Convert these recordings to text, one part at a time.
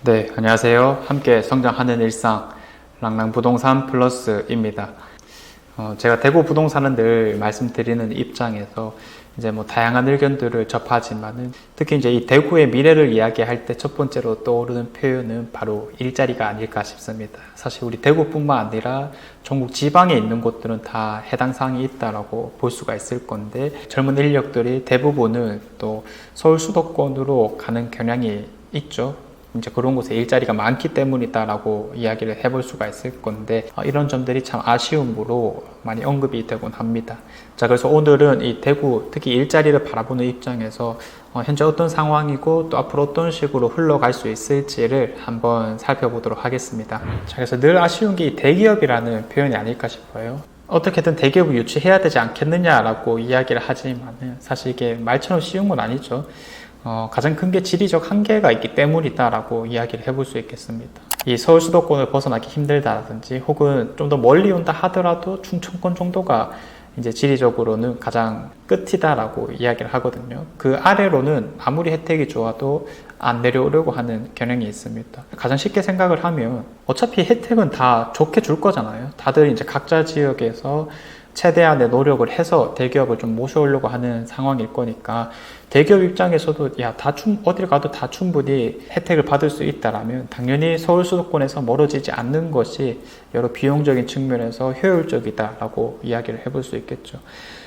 네, 안녕하세요. 함께 성장하는 일상 랑랑부동산 플러스입니다. 제가 대구 부동산은 늘 말씀드리는 입장에서 이제 뭐 다양한 의견들을 접하지만은 특히 이제 이 대구의 미래를 이야기할 때 첫 번째로 떠오르는 표현은 바로 일자리가 아닐까 싶습니다. 사실 우리 대구뿐만 아니라 전국 지방에 있는 곳들은 다 해당 사항이 있다라고 볼 수가 있을 건데 젊은 인력들이 대부분은 또 서울 수도권으로 가는 경향이 있죠. 이제 그런 곳에 일자리가 많기 때문이다라고 이야기를 해볼 수가 있을 건데 이런 점들이 참 아쉬움으로 많이 언급이 되곤 합니다. 자, 그래서 오늘은 이 대구 특히 일자리를 바라보는 입장에서 현재 어떤 상황이고 또 앞으로 어떤 식으로 흘러갈 수 있을지를 한번 살펴보도록 하겠습니다. 자, 그래서 늘 아쉬운 게 이 대기업이라는 표현이 아닐까 싶어요. 어떻게든 대기업을 유치해야 되지 않겠느냐라고 이야기를 하지만 사실 이게 말처럼 쉬운 건 아니죠. 가장 큰 게 지리적 한계가 있기 때문이다라고 이야기를 해볼 수 있겠습니다. 이 서울 수도권을 벗어나기 힘들다든지 혹은 좀 더 멀리 온다 하더라도 충청권 정도가 이제 지리적으로는 가장 끝이다라고 이야기를 하거든요. 그 아래로는 아무리 혜택이 좋아도 안 내려오려고 하는 경향이 있습니다. 가장 쉽게 생각을 하면 어차피 혜택은 다 좋게 줄 거잖아요. 다들 이제 각자 지역에서 최대한의 노력을 해서 대기업을 좀 모셔오려고 하는 상황일 거니까 대기업 입장에서도 어딜 가도 다 충분히 혜택을 받을 수 있다라면 당연히 서울 수도권에서 멀어지지 않는 것이 여러 비용적인 측면에서 효율적이다라고 이야기를 해볼 수 있겠죠.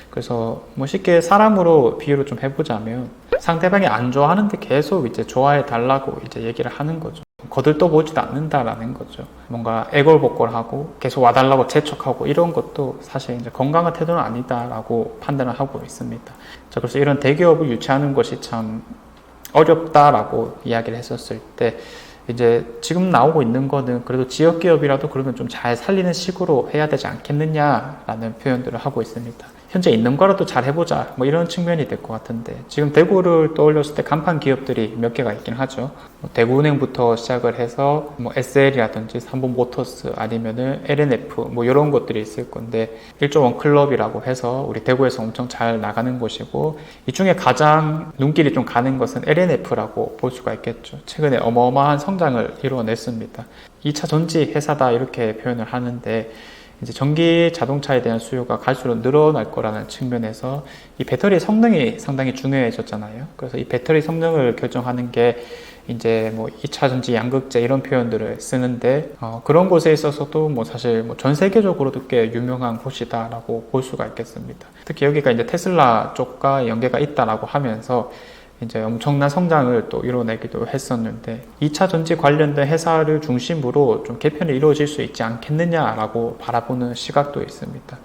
그래서 뭐 쉽게 사람으로 비유를 좀 해보자면 상대방이 안 좋아하는데 계속 이제 좋아해 달라고 이제 얘기를 하는 거죠. 거들떠보지도 않는다라는 거죠. 뭔가 애걸복걸하고 계속 와달라고 재촉하고 이런 것도 사실 이제 건강한 태도는 아니다라고 판단을 하고 있습니다. 자, 그래서 이런 대기업을 유치하는 것이 참 어렵다라고 이야기를 했었을 때 이제 지금 나오고 있는 거는 그래도 지역기업이라도 그러면 좀 잘 살리는 식으로 해야 되지 않겠느냐라는 표현들을 하고 있습니다. 현재 있는 거라도 잘 해보자 뭐 이런 측면이 될 것 같은데 지금 대구를 떠올렸을 때 간판 기업들이 몇 개가 있긴 하죠. 뭐 대구은행부터 시작을 해서 뭐 SL이라든지 삼본모터스 아니면은 LNF 뭐 이런 것들이 있을 건데 1조1 클럽이라고 해서 우리 대구에서 엄청 잘 나가는 곳이고 이 중에 가장 눈길이 좀 가는 것은 LNF라고 볼 수가 있겠죠. 최근에 어마어마한 성장을 이루어냈습니다. 2차 전지 회사다 이렇게 표현을 하는데 이제 전기 자동차에 대한 수요가 갈수록 늘어날 거라는 측면에서 이 배터리 성능이 상당히 중요해졌잖아요. 그래서 이 배터리 성능을 결정하는 게 이제 뭐 2차 전지 양극재 이런 표현들을 쓰는데 그런 곳에 있어서도 뭐 사실 뭐 전 세계적으로도 꽤 유명한 곳이다라고 볼 수가 있겠습니다. 특히 여기가 이제 테슬라 쪽과 연계가 있다라고 하면서 이제 엄청난 성장을 또 이뤄내기도 했었는데 2차 전지 관련된 회사를 중심으로 좀 개편이 이루어질 수 있지 않겠느냐라고 바라보는 시각도 있습니다.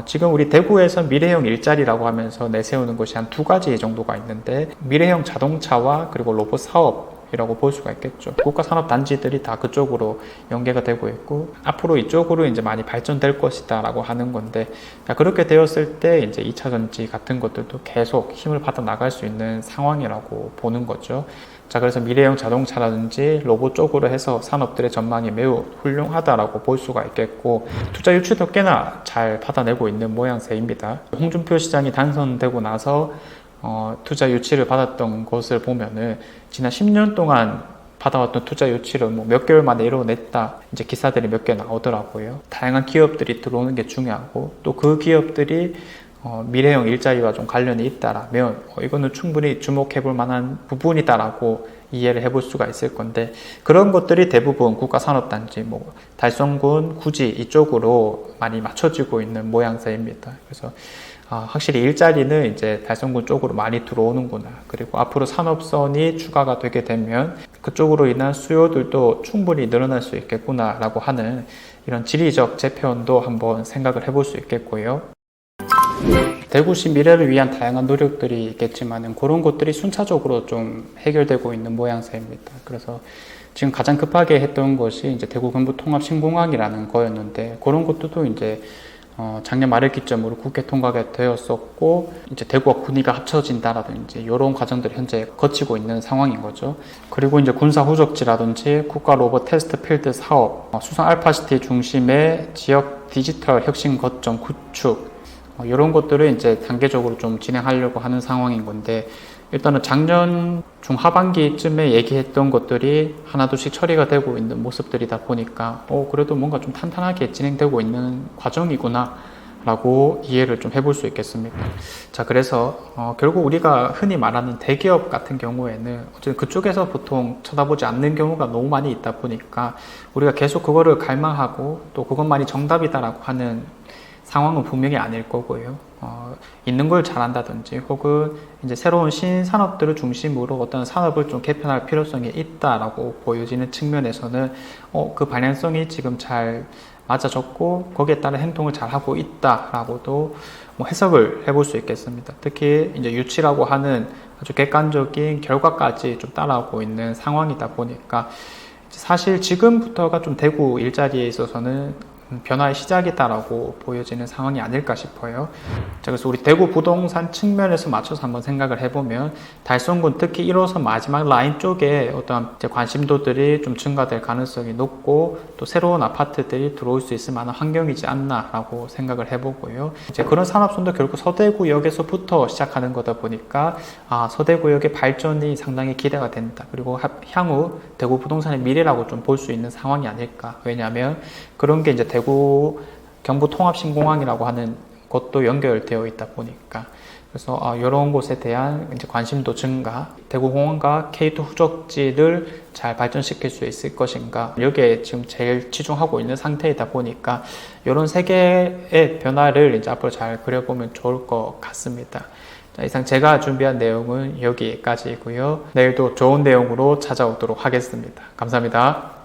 지금 우리 대구에서 미래형 일자리라고 하면서 내세우는 것이 한 두 가지 정도가 있는데 미래형 자동차와 그리고 로봇 사업이라고 볼 수가 있겠죠. 국가산업단지들이 다 그쪽으로 연계가 되고 있고 앞으로 이쪽으로 이제 많이 발전될 것이다 라고 하는 건데 그렇게 되었을 때 이제 2차 전지 같은 것들도 계속 힘을 받아 나갈 수 있는 상황이라고 보는 거죠. 자, 그래서 미래형 자동차라든지 로봇 쪽으로 해서 산업들의 전망이 매우 훌륭하다라고 볼 수가 있겠고 투자 유치도 꽤나 잘 받아내고 있는 모양새입니다. 홍준표 시장이 당선되고 나서 투자 유치를 받았던 것을 보면은 지난 10년 동안 받아왔던 투자 유치를 뭐 몇 개월 만에 이뤄냈다 이제 기사들이 몇 개 나오더라고요. 다양한 기업들이 들어오는 게 중요하고 또 그 기업들이 미래형 일자리와 좀 관련이 있다라면 이거는 충분히 주목해 볼 만한 부분이다라고 이해를 해볼 수가 있을 건데 그런 것들이 대부분 국가산업단지 뭐 달성군, 구지 이쪽으로 많이 맞춰지고 있는 모양새입니다. 그래서 확실히 일자리는 이제 달성군 쪽으로 많이 들어오는구나. 그리고 앞으로 산업선이 추가가 되게 되면 그쪽으로 인한 수요들도 충분히 늘어날 수 있겠구나 라고 하는 이런 지리적 재편도 한번 생각을 해볼 수 있겠고요. 대구시 미래를 위한 다양한 노력들이 있겠지만 그런 것들이 순차적으로 좀 해결되고 있는 모양새입니다. 그래서 지금 가장 급하게 했던 것이 이제 대구 경부 통합 신공항이라는 거였는데 그런 것들도 이제 작년 말을 기점으로 국회 통과가 되었었고 이제 대구와 군위가 합쳐진다라든지 이런 과정들이 현재 거치고 있는 상황인 거죠. 그리고 이제 군사 후적지라든지 국가 로봇 테스트 필드 사업, 수성 알파시티 중심의 지역 디지털 혁신 거점 구축 이런 것들을 이제 단계적으로 좀 진행하려고 하는 상황인 건데 일단은 작년 중하반기쯤에 얘기했던 것들이 하나둘씩 처리가 되고 있는 모습들이다 보니까 그래도 뭔가 좀 탄탄하게 진행되고 있는 과정이구나 라고 이해를 좀 해볼 수 있겠습니다. 자, 그래서 결국 우리가 흔히 말하는 대기업 같은 경우에는 어쨌든 그쪽에서 보통 쳐다보지 않는 경우가 너무 많이 있다 보니까 우리가 계속 그거를 갈망하고 또 그것만이 정답이다라고 하는 상황은 분명히 아닐 거고요. 있는 걸 잘한다든지 혹은 이제 새로운 신산업들을 중심으로 어떤 산업을 좀 개편할 필요성이 있다라고 보여지는 측면에서는 그 방향성이 지금 잘 맞아졌고 거기에 따른 행동을 잘 하고 있다라고도 뭐 해석을 해볼 수 있겠습니다. 특히 이제 유치라고 하는 아주 객관적인 결과까지 좀 따라오고 있는 상황이다 보니까 사실 지금부터가 좀 대구 일자리에 있어서는 변화의 시작이다라고 보여지는 상황이 아닐까 싶어요. 자, 그래서 우리 대구 부동산 측면에서 맞춰서 한번 생각을 해보면 달성군 특히 1호선 마지막 라인 쪽에 어떤 관심도들이 좀 증가될 가능성이 높고 또 새로운 아파트들이 들어올 수 있을 만한 환경이지 않나라고 생각을 해보고요. 이제 그런 산업선도 결국 서대구역에서부터 시작하는 거다 보니까 서대구역의 발전이 상당히 기대가 된다. 그리고 향후 대구 부동산의 미래라고 좀 볼 수 있는 상황이 아닐까. 왜냐하면 그런 게 이제 대구 경부통합신공항이라고 하는 것도 연결되어 있다 보니까 그래서 이런 곳에 대한 이제 관심도 증가, 대구공항과 K2 후적지를 잘 발전시킬 수 있을 것인가 여기에 지금 제일 치중하고 있는 상태이다 보니까 이런 세 개의 변화를 이제 앞으로 잘 그려보면 좋을 것 같습니다. 자, 이상 제가 준비한 내용은 여기까지이고요. 내일도 좋은 내용으로 찾아오도록 하겠습니다. 감사합니다.